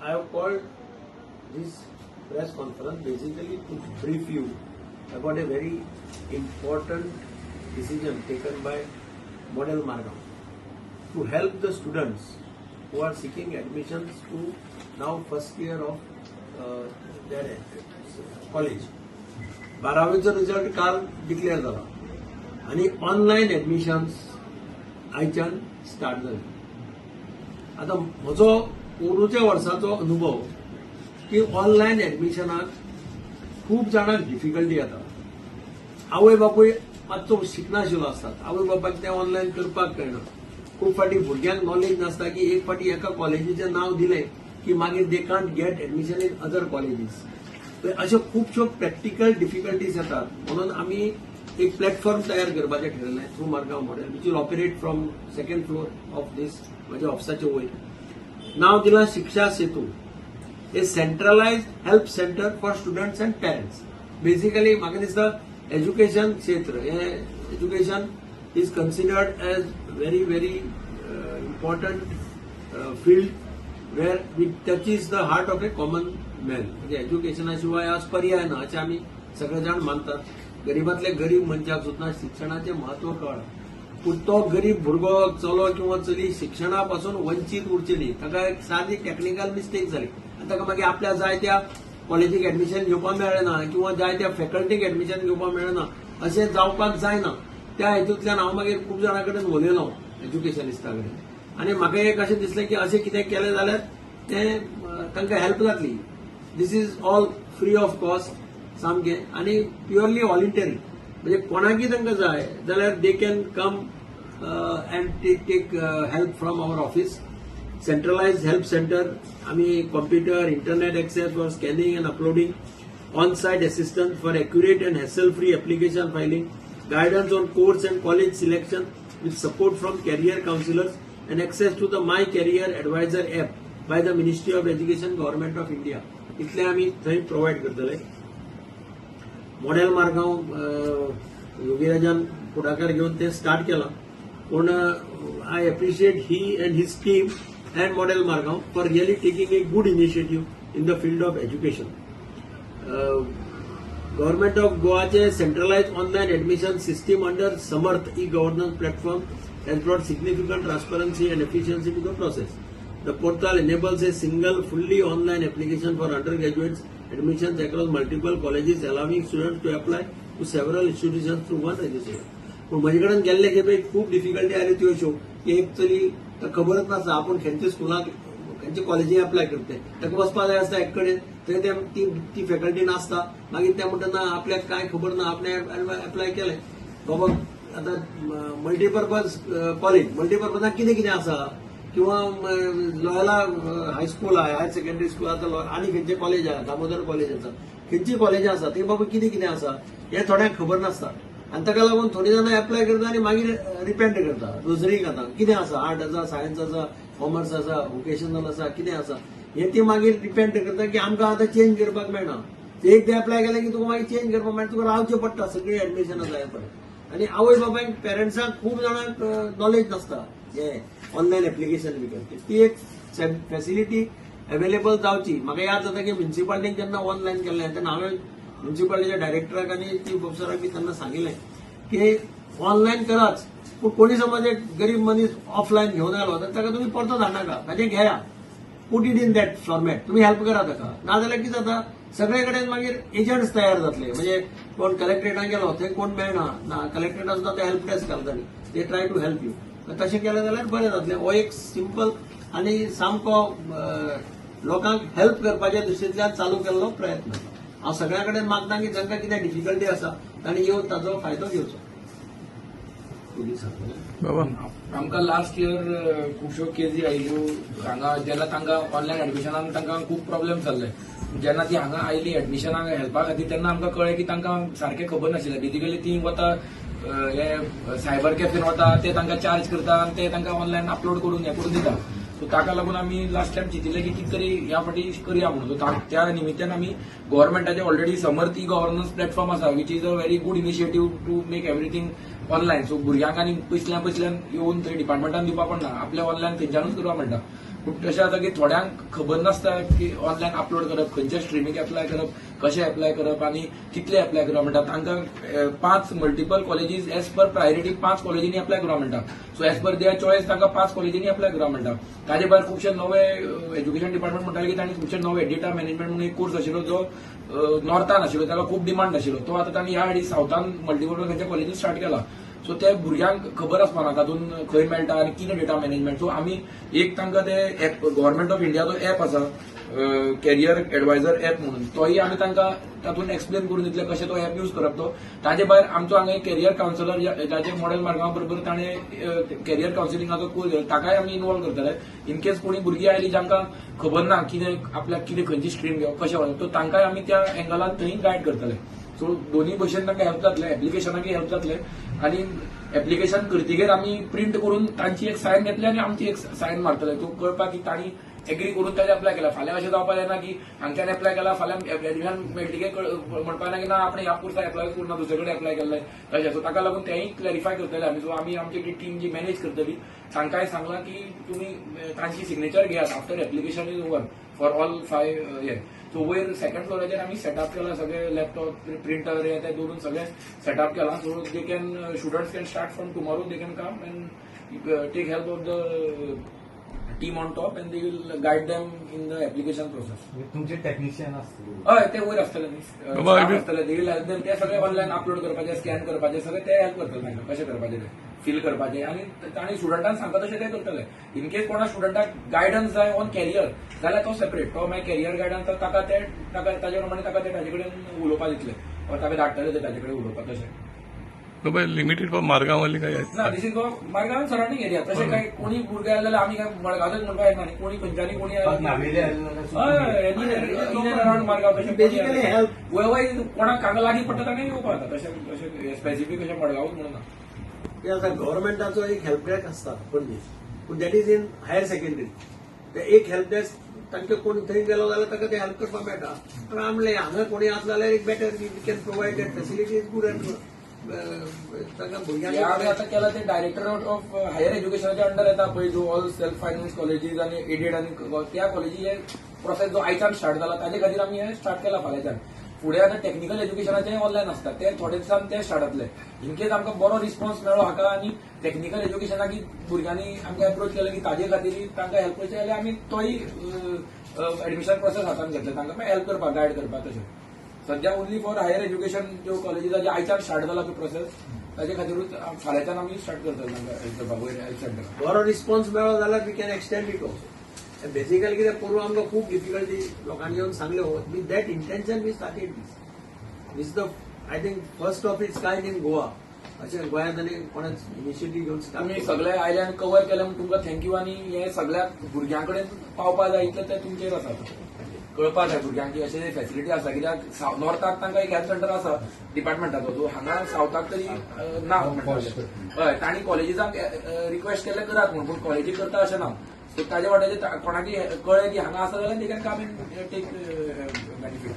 I have called this press conference basically to brief you about a very important decision taken by Model Margam to help the students who are seeking admissions to now first year of their college. 12वीचो result काल declare झाला आणि online admissions आयच्यान start जाली. आता म्हजो पोरूच्या वर्साचो अनुभव की ऑनलायन एडमिशनाक खूप जाणांक डिफिकल्टी येता. आवय बापूय मातसो शिकनाशिल्लो आसतात, आवय बापायक तें ऑनलायन करपाक कळना. खूप फाटी भुरग्यांक नॉलेज नासता की एक फाटी एका कॉलेजीचें नाव दिलें की मागीर they can't get admission in other colleges. अशो खुबश्यो प्रॅक्टिकल डिफिकल्टीज येतात. म्हणून आमी एक प्लॅटफॉर्म तयार करपाचें ठरयलें through Margao model which will operate from second floor of this म्हज्या ऑफिसाचे वयर. नाव दिलां Shiksha Setu, a centralised help centre for students and parents. Basically म्हाका दिसता एज्युकेशन क्षेत्र हे education is considered as very very important field where we touches the heart of a common man. म्हणजे एज्युकेशना शिवाय आज पर्याय ना अशें आमी सगळे जाण मानतात. गरीबातल्या गरीब मनशाक सुद्धा शिक्षणाचे महत्व कळ्ळां. पूण तो गरीब भुरगो चलो किंवा चली शिक्षणा पासून वंचीत उरचे न्ही. ताका एक सादी टेक्निकल मिस्टेक जाली आनी ताका मागीर आपल्या जाय त्या कॉलेजीक एडमिशन घेवपाक मेळना किंवा जाय त्या फॅकल्टीक एडमिशन घेवपाक मेळना अशें जावपाक जायना. त्या हेतूंतल्यान हांव मागीर खूब जाणां कडेन उलयलो एज्युकेशनिस्टा कडेन आनी म्हाका एक अशें दिसलें की अशें कितें केलें जाल्यार तें तांकां हेल्प जातली. This is all free of cost सामकें आनी प्युअरली व्हॉलंटरी. म्हणजे कोणाकय तांकां जाय जाल्यार they can come and take help from our office. Centralised help centre, आमी computer, internet access for scanning and uploading, on site assistance for accurate and hassle free application filing, guidance on course and college selection with support from career counselors and access to the My Career Advisor app by the Ministry of Education, Government of India. इतले आमी थंय provide करतले. Model Margao योगीराजान फुडाकार घेवन ते start केला. पूण I appreciate he and his team and model Margao for really taking a good initiative in the field of education. Government of Goaचे centralized online admission system under Samarth e-governance platform has brought significant transparency and efficiency to the process. The portal enables a single fully online application for undergraduates admissions across multiple colleges, allowing students to apply to several institutions through one registration. पण म्हजे कडेन गेल्ले खेपे खूब difficulty आयल्यो त्यो अश्यो की एक चली खबरच नासता आपूण खंयच्या स्कुलाक खंयच्या कॉलेजीक अप्लाय करते. ताका वचपाक जाय आसता एक कडेन थंय ती फॅकल्टी नासता. मागीर ते म्हणटा ना आपल्याक काय खबर ना आपणें अप्लाय केलें. बाबा आतां मल्टीपर्पज कॉलेज, मल्टीपर्पजाक कितें कितें आसा किंवा लोयला हायस्कूल आहा, हायर सेकंडरी स्कूल आसा आनी खंयचे कॉलेज आहा, दामोदर कॉलेज आसा, खंयची कॉलेज आसा ते बाबा कितें कितें आसा हें थोड्यांक खबर नासता. आनी ताका लागून थोडी जाणां एप्लाय करता आनी मागीर रिपेंट करता. दुसरी खाता कितें आसा, आर्ट आसा, सायन्स आसा, कॉमर्स आसा, वोकेशनल आसा, कितें आसा हें ती मागीर डिपेंड करता की आमकां आतां चेंज करपाक मेळना. एक ते एप्लाय केलें की तुका मागीर चेंज करपाक मेळटा, तुका रावचें पडटा सगळीं एडमिशनां जाय पडटा. आनी आवय बापायक पेरंट्सांक खूब जाणांक नॉलेज नासता हें ऑनलायन एप्लिकेशन बी करता. ती एक फॅसिलिटी अवेलेबल जावची. म्हाका याद जाता की म्युन्सिपाल्टीक जेन्ना ऑनलायन केल्लें तेन्ना हांवें म्युन्सिपाल्टीच्या डायरेक्टराक आनी चीफ ऑफिसराक बी तेन्ना सांगिल्लें की ऑनलायन कराच, पूण कोणी समज एक गरीब मनीस ऑफलायन घेवन आयलो तर ताका तुमी परतून हाडनाका, ताजें घेया, put it in that format, तुमी हेल्प करा ताका. नाजाल्यार कितें जाता सगळे कडेन मागीर एजंट्स तयार जातले. म्हणजे कोण कलेक्टरेटाक गेलो थंय कोण मेळना ना, कलेक्टरेटाक सुद्दां ते हेल्प डेस्क घालताली, ते ट्राय टू हेल्प यू. तशें केलें जाल्यार बरें जातलें. हो एक सिंपल आनी सामको लोकांक हेल्प करपाच्या दृश्टींतल्यान चालू केल्लो प्रयत्न. हांव सगळ्या कडेन मागता की जांकां कितें डिफिकल्टी आसा तांणी येवन ताचो फायदो घेवचो. आमकां लास्ट इयर खुबश्यो केसी आयल्यो हांगा जेन्ना तांकां ऑनलायन एडमिशनाक तांकां खूब प्रॉब्लेम जाल्ले. जेन्ना ती हांगा आयली एडमिशनाक हेल्पा खातीर तेन्ना आमकां कळ्ळें की तांकां सारकें खबर नाशिल्लें. बेसिकली ती वता हे सायबर कॅफेन वता, ते तांकां चार्ज करता आनी ते तांकां ऑनलायन अपलोड करून हें करून दिता. सो ताका लागून आमी लास्ट टायम चिंतिल्लें की कितें तरी ह्या फाटी करया म्हणून. सो त्या निमित्तान आमी गव्हर्मेंटाचे already Samarth e governance platform आसा which is a very good initiative to make everything online. So भुरग्यांक आनी पयसल्यान येवन थंय डिपार्टमेंटान दिवपा पडना, आपल्या ऑनलायन थंयच्यानूच करपा मेळटा. पूण तशें जाता की थोड्यांक खबर नासता की ऑनलायन अपलोड करप, खंयच्या स्ट्रिमीक एप्लाय करप, कशें एप्लाय करप आनी कितले एप्लाय करप म्हणटा. तांकां 5 multiple colleges as per priority 5 कॉलेजींनी एप्लाय करप म्हणटा. So as per their choice तांकां 5 कॉलेजींनी एप्लाय करप म्हणटा. ताजे भायर खुबशे नवे एज्युकेशन डिपार्टमेंट म्हणटाले की तांणी खुबशे नवे डेटा मॅनेजमेंट म्हणून एक कोर्स आशिल्लो जो नॉर्थान आशिल्लो, ताका खूब डिमांड आशिल्लो. तो आतां तांणी ह्या हाडी सावथान मल्टिपल खंयच्या कॉलेजीन स्टार्ट केला. सो ते भुरग्यांक खबर आसपाना तातूंत खंय मेळटा आनी कितें डेटा मॅनेजमेंट. सो आमी एक तांकां ते एप गव्हर्मेंट ऑफ इंडियाचो एप आसा कॅरियर एडवायझर एप म्हणून, तोय आमी तांकां तातूंत एक्सप्लेन करून दितले कशें तो एप यूज करप. तो ताजे भायर आमचो हांगा एक कॅरियर कावन्सिलर जाचे मॉडेल मार्गांव बरोबर ताणें कॅरियर कावन्सिलिंगाचो कोर्स घेतला, ताकाय आमी इनवॉल्व करतले. इन केस कोणी भुरगीं आयलीं जांकां खबर ना कितें आपल्याक कितें खंयची स्ट्रीम घेवप कशें वचप, तो तांकांय आमी त्या एंगलान थंय गायड करतले. सो दोनूय भशेन तांकां हेल्प जातले, एप्लिकेशनाकय हेल्प जातले आनी एप्लिकेशन करतकीर आमी प्रिंट करून तांची एक सायन घेतली आनी आमची एक सायन मारतले. तूं कळपाक की तांणी एग्री करून ताजें एप्लाय केला. फाल्यां अशें जावपाक जायना की हांगच्यान एप्लाय केला, फाल्यां एडमिशन मेळटकीर म्हणपाक ना की ना आपण ह्या कोर्साक एप्लाय करून दुसरे कडेन एप्लाय केल्ले तशें. सो ताका लागून तेंय क्लॅरिफाय करतले आमी. सो आमी आमची टीम जी मॅनेज करतली तांकांय सांगलां की तुमी तांची सिग्नेचर घेयात after application is over for all 5 हे. सो वयर सेकंड फ्लोराचेर आमी सेटअप केला, सगळे लॅपटॉप प्रिंटर ते दवरून सगळे सेटअप केला. So they can students can start from tomorrow, they can come and take help of the team on top and they will guide them in the application process. तुमचे technician असतील हय ते वयर आसतले न्ही, आसतले दे विल हेल्प देम. ते सगळे ऑनलायन अपलोड करपाचे, स्कॅन करपाचे, सगळे ते हेल्प करतले तांकां कशें करपाचें ते फील करपाचें. आनी स्टुडंटांक सांगता तशें ते करतले. इन केस कोणा स्टुडंटाक गायडन्स जाय ऑन कॅरियर जाल्यार तो सेपरेट, तो मागीर कॅरियर गायडन्स ताका ताजे प्रमाणे ताका ते ताजे कडेन उलोवपाक दितले, ताका धाडटले ते ताजे कडेन उलोवपाक. तशें लिमिटेड फॉर मार्गांवाली काय ना, दिस इज मार्गांव सराउंडिंग एरिया. तशें काय कोणी भुरगे आले जाल्यार आमी काय मडगांवच म्हणपाक येना न्ही, कोणी खंयच्यानी कोणी अराउंड मार्गांव तशें बेसिकली हेल्प वय कोणाक हांगा लागीं पडटा ताणें येवपाक जाता. तशें स्पेसिफीक अशें मडगांवच म्हणून ना. ते आता गव्हर्नमेंटाचो एक हेल्प डेस्क आसता पणजे, पूण that is in higher secondary. ते एक हेल्प डेस्क तांचे कोण थंय गेलो जाल्यार ताका ते हेल्प करपाक मेळटा. आमले हांगा कोणी आसले जाल्यार एक better we can provide that facility is good and तांकां भुरग्यांक आमी आतां केला ते डायरेक्टरेट ऑफ हायर एज्युकेशनाच्या अंडर येता पळय, जो ऑल सेल्फ फायनान्स कॉलेजीस आनी एडेड आनी त्या कॉलेजी हे प्रोसेस जो आयच्यान स्टार्ट जाला ताजे खातीर आमी हे स्टार्ट केला फाल्यांच्यान. फुडें आतां टेक्निकल एज्युकेशनाचे ऑनलायन आसता, ते थोडे दिसान ते स्टार्ट जातले. इन केस आमकां बरो रिस्पॉन्स मेळ्ळो हाका आनी टेक्निकल एज्युकेशनाक भुरग्यांनी आमकां एप्रोच केलो की ताजे खातीर तांकां हेल्प करचें जाल्यार आमी तोय एडमिशन प्रोसेस हातान घेतले, तांकां मागीर हेल्प करपाक गायड करपाक. तशें सध्या ओन्ली फॉर हायर एज्युकेशन ज्यो कॉलेजीस आयच्यान स्टार्ट जाला तो प्रोसेस, ताजे खातीरूच फाल्यांच्यान आमी स्टार्ट करतले तांकां हेल्प करपाक वयर हेल्थ सेंटर. बरो रिस्पॉन्स मेळ्ळो जाल्यार we can extend it also. Basically कितें पूर्व आमकां खूब डिफिकल्टी लोकांनी येवन सांगल्यो. With that intention we started this the I think first of its kind in Goa. अशें गोंयांत आनी कोणाच इनिशिएटीव्ह घेवन तुमी सगळे आयले आनी कवर केले म्हणून तुमकां थँक्यू. आनी हे सगळ्या भुरग्यां कडेन पावपाक जाय इतलें ते तुमचेर आसा. कळपाक जाय भुरग्यांक की अशें फॅसिलिटी आसा, कित्याक नॉर्थाक तांकां एक हेल्थ सेंटर आसा डिपार्टमेंटाचो, जो हांगा सावथाक तरी ना म्हणटाले. हय तांणी कॉलेजीसांक रिक्वेस्ट केले करात म्हणून, पूण कॉलेजी करता अशें ना. सो ताजे वाट्याचेर कोणाकी कळ्ळें की हांगा आसा जाल्यार they can come and take benefit.